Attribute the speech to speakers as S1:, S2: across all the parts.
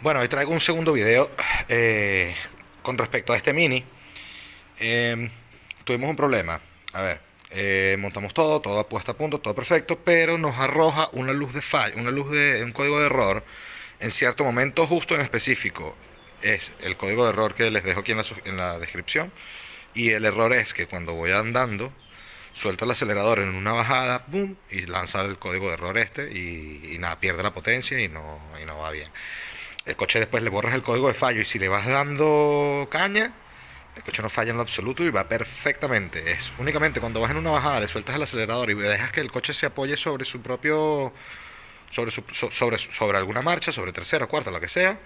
S1: Bueno, hoy traigo un segundo video con respecto a este Mini. Tuvimos un problema. A ver, montamos todo puesto a punto, todo perfecto, pero nos arroja una luz de fallo, una luz de un código de error en cierto momento justo en específico. Es el código de error que les dejo aquí en la descripción. Y el error es que cuando voy andando, suelto el acelerador en una bajada, boom, y lanza el código de error y nada, pierde la potencia y no va bien. El coche después le borras el código de fallo y si le vas dando caña, el coche no falla en lo absoluto y va perfectamente. Es únicamente cuando vas en una bajada, le sueltas el acelerador y dejas que el coche se apoye sobre su propio, sobre alguna marcha, sobre tercera, cuarta, lo que sea,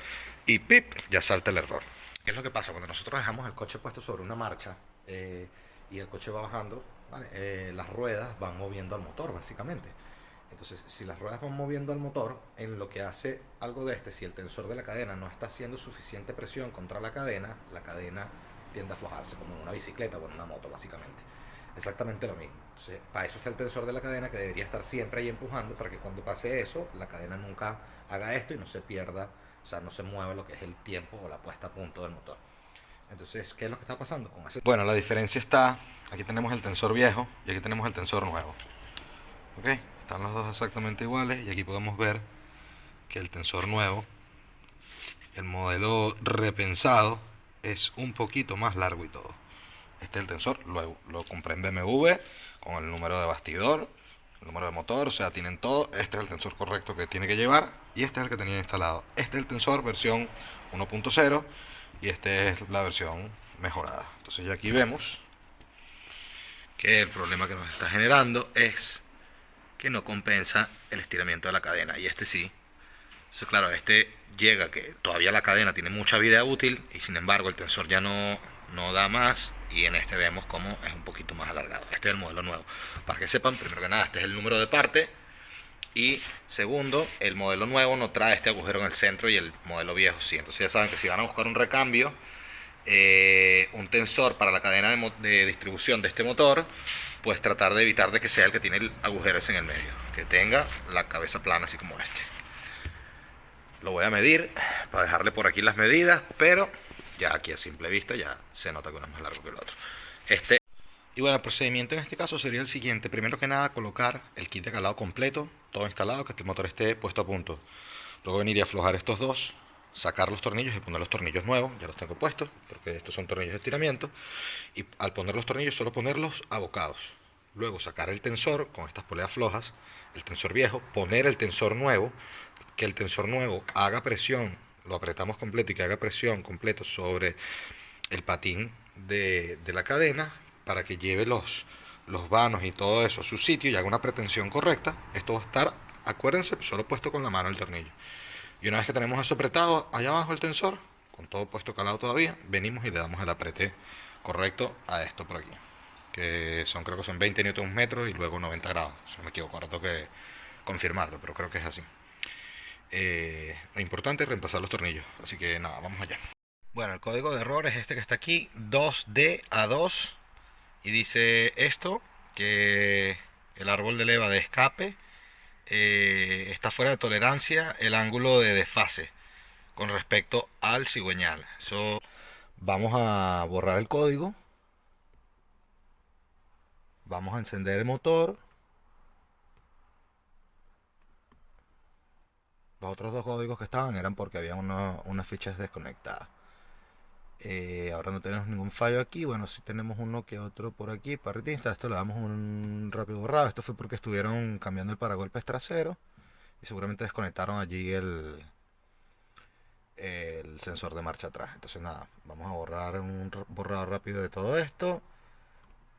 S1: y pip, ya salta el error. ¿Qué es lo que pasa? Cuando nosotros dejamos el coche puesto sobre una marcha y el coche va bajando, ¿vale? Las ruedas van moviendo al motor, básicamente. Entonces, si las ruedas van moviendo al motor, en lo que hace algo de si el tensor de la cadena no está haciendo suficiente presión contra la cadena tiende a aflojarse, como en una bicicleta o en una moto, básicamente. Exactamente lo mismo. Entonces, para eso está el tensor de la cadena, que debería estar siempre ahí empujando, para que cuando pase eso, la cadena nunca haga esto y no se pierda, o sea, no se mueva lo que es el tiempo o la puesta a punto del motor. Entonces, ¿qué es lo que está pasando con ese? Bueno, la diferencia está, aquí tenemos el tensor viejo y aquí tenemos el tensor nuevo. ¿Ok? Están los dos exactamente iguales y aquí podemos ver que el tensor nuevo, el modelo repensado, es un poquito más largo y todo. Este es el tensor, lo compré en BMW con el número de bastidor, el número de motor, o sea, tienen todo. Este es el tensor correcto que tiene que llevar y este es el que tenía instalado. Este es el tensor versión 1.0 y este es la versión mejorada. Entonces ya aquí vemos que el problema que nos está generando es que no compensa el estiramiento de la cadena, y este sí. Entonces, claro, este llega que todavía la cadena tiene mucha vida útil y sin embargo el tensor ya no da más, y en este vemos como es un poquito más alargado. Este es el modelo nuevo. Para que sepan, primero que nada, este es el número de parte, y segundo, el modelo nuevo no trae este agujero en el centro y el modelo viejo sí. Entonces ya saben que si van a buscar un recambio, un tensor para la cadena de distribución de este motor, pues tratar de evitar de que sea el que tiene el agujero ese en el medio, que tenga la cabeza plana así como este. Lo voy a medir para dejarle por aquí las medidas, pero ya aquí a simple vista ya se nota que uno es más largo que el otro. Y bueno, el procedimiento en este caso sería el siguiente. Primero que nada, colocar el kit de calado completo, todo instalado, que el motor esté puesto a punto. Luego venir y aflojar estos dos, sacar los tornillos y poner los tornillos nuevos. Ya los tengo puestos porque estos son tornillos de estiramiento, y al poner los tornillos solo ponerlos abocados. Luego sacar el tensor con estas poleas flojas, el tensor viejo, poner el tensor nuevo, que el tensor nuevo haga presión, lo apretamos completo y que haga presión completo sobre el patín de la cadena para que lleve los vanos y todo eso a su sitio y haga una pretensión correcta. Esto va a estar, acuérdense, solo puesto con la mano el tornillo. Y una vez que tenemos eso apretado allá abajo el tensor, con todo puesto calado todavía, venimos y le damos el aprete correcto a esto por aquí, que son, creo que son 20 Nm y luego 90 grados. Si no me equivoco, ahora tengo que confirmarlo, pero creo que es así. Lo importante es reemplazar los tornillos, así que nada, vamos allá. Bueno, el código de error es este que está aquí, 2D-A2, y dice esto, que el árbol de leva de escape está fuera de tolerancia el ángulo de desfase con respecto al cigüeñal. Eso, vamos a borrar el código, vamos a encender el motor. Los otros dos códigos que estaban eran porque había unas fichas desconectadas. Ahora no tenemos ningún fallo aquí. Bueno, sí tenemos uno que otro por aquí. Parritista, esto le damos un rápido borrado. Esto fue porque estuvieron cambiando el paragolpes trasero y seguramente desconectaron allí el sensor de marcha atrás. Entonces nada, vamos a borrar un borrado rápido de todo esto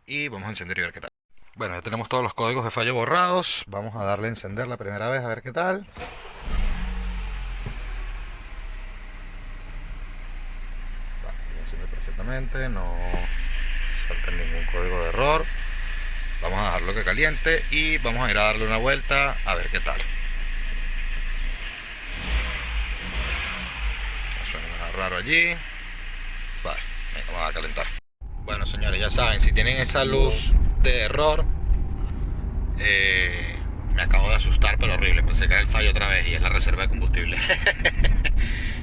S1: y vamos a encender y ver qué tal. Bueno, ya tenemos todos los códigos de fallo borrados. Vamos a darle a encender la primera vez a ver qué tal. Perfectamente, no salta ningún código de error. Vamos a dejarlo que caliente y vamos a ir a darle una vuelta a ver qué tal. Suena raro allí. Vale, vamos a calentar. Bueno, señores, ya saben, si tienen esa luz de error, me acabo de asustar, pero horrible. Pensé que era el fallo otra vez y es la reserva de combustible.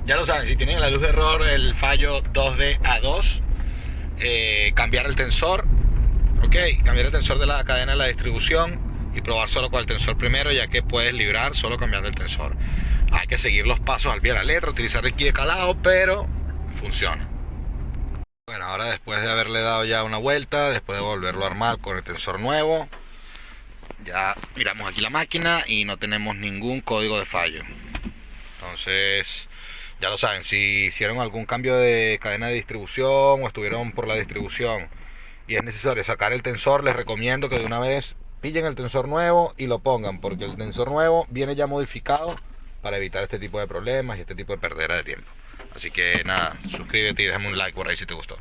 S1: Ya lo saben, si tienen la luz de error el fallo 2D-A2, cambiar el tensor, ok, cambiar el tensor de la cadena de la distribución y probar solo con el tensor primero, ya que puedes librar solo cambiando el tensor. Hay que seguir los pasos al pie de la letra, utilizar el key de calado, pero funciona. Bueno, ahora después de haberle dado ya una vuelta, después de volverlo a armar con el tensor nuevo, ya miramos aquí la máquina y no tenemos ningún código de fallo. Entonces, ya lo saben, si hicieron algún cambio de cadena de distribución o estuvieron por la distribución y es necesario sacar el tensor, les recomiendo que de una vez pillen el tensor nuevo y lo pongan, porque el tensor nuevo viene ya modificado para evitar este tipo de problemas y este tipo de perdera de tiempo. Así que nada, suscríbete y déjame un like por ahí si te gustó.